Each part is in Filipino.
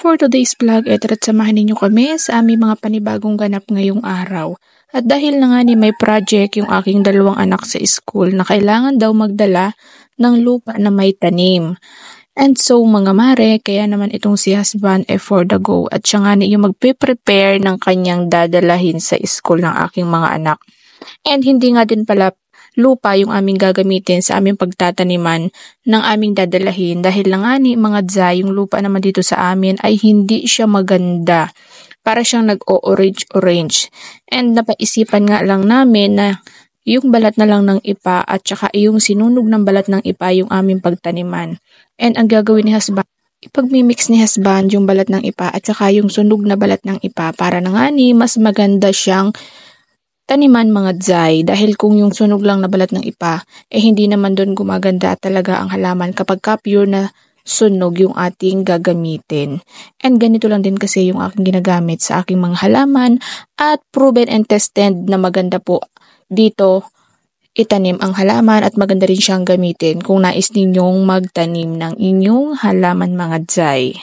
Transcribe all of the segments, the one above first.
For today's vlog, tara't samahan ninyo kami sa aming mga panibagong ganap ngayong araw. At dahil na nga ni may project yung aking dalawang anak sa school na kailangan daw magdala ng lupa na may tanim. And so mga mare, kaya naman itong si husband for the go at siya nga ni yung magpe-prepare ng kanyang dadalahin sa school ng aking mga anak. And hindi nga din pala lupa yung aming gagamitin sa aming pagtataniman ng aming dadalahin dahil lang nga ni mga dzay, yung lupa naman dito sa amin ay hindi siya maganda. Para siyang nag-o-orange. And napaisipan nga lang namin na yung balat na lang ng ipa at saka yung sinunog ng balat ng ipa yung aming pagtaniman. And ang gagawin ni husband, ipagmimix ni husband yung balat ng ipa at saka yung sunog na balat ng ipa para na nga ni mas maganda siyang taniman mga dzay dahil kung yung sunog lang na balat ng ipa hindi naman doon gumaganda talaga ang halaman kapag pure na sunog yung ating gagamitin. And ganito lang din kasi yung aking ginagamit sa aking mga halaman at proven and tested na maganda po dito itanim ang halaman at maganda rin siyang gamitin kung nais ninyong magtanim ng inyong halaman mga dzay.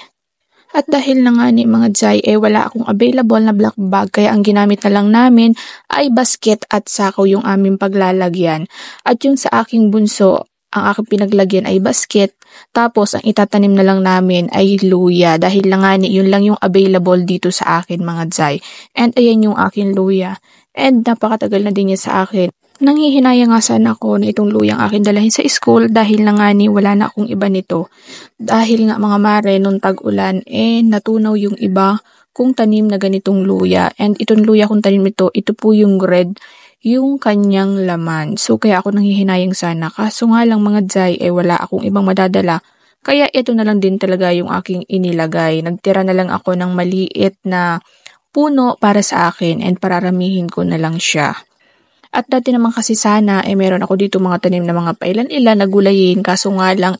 At dahil na nga ni mga dzay wala akong available na black bag kaya ang ginamit na lang namin ay basket at sako yung aming paglalagyan. At yung sa aking bunso, ang aking pinaglagyan ay basket tapos ang itatanim na lang namin ay luya dahil na nga ni yun lang yung available dito sa akin mga dzay. And ayan yung aking luya. And napakatagal na din niya sa akin. Nanghihinayang nga sana ako na itong luyang akin dalahin sa school dahil na nga ni wala na akong iba nito. Dahil nga mga mare nung tag-ulan natunaw yung iba kung tanim na ganitong luya. And itong luya kung tanim ito po yung red, yung kanyang laman. So kaya ako nanghihinayang sana. Kaso nga lang mga dzay wala akong ibang madadala. Kaya ito na lang din talaga yung aking inilagay. Nagtira na lang ako ng maliit na puno para sa akin and pararamihin ko na lang siya. At dati naman kasi sana meron ako dito mga tanim na mga pailan-ilan na gulayin kaso nga lang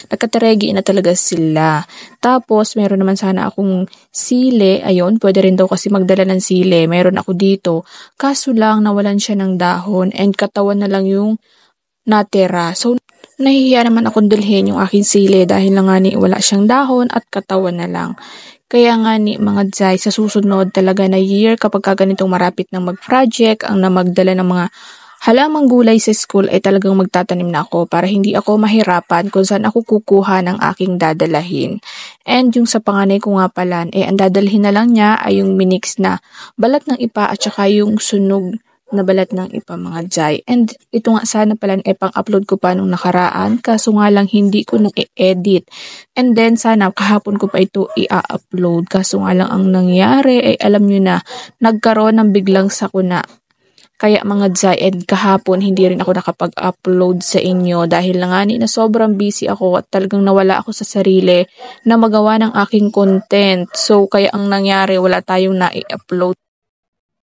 nagkataregi na talaga sila. Tapos meron naman sana akong sile, ayun, pwede rin daw kasi magdala ng sile. Meron ako dito. Kaso lang nawalan siya ng dahon and katawan na lang yung natira. So nahihiya naman akong dalhin yung aking sile dahil lang nga ni wala siyang dahon at katawan na lang. Kaya nga ni mga dzay, sa susunod talaga na year kapag ganitong marapit ng mag-project, ang na magdala ng mga halamang gulay sa school ay talagang magtatanim na ako para hindi ako mahirapan kung saan ako kukuha ng aking dadalahin. And yung sa panganay ko nga pala, ang dadalhin na lang niya ay yung minix na balat ng ipa at saka yung sunog na balat ng ipa mga dzay. And ito nga sana pala pang-upload ko pa nung nakaraan kaso nga lang hindi ko na i-edit. And then sana kahapon ko pa ito i-upload kaso nga lang ang nangyari alam nyo na nagkaroon ng biglang sakuna. Kaya mga dzay kahapon hindi rin ako nakapag-upload sa inyo dahil lang nga na sobrang busy ako at talagang nawala ako sa sarili na magawa ng aking content. So kaya ang nangyari wala tayong na-upload.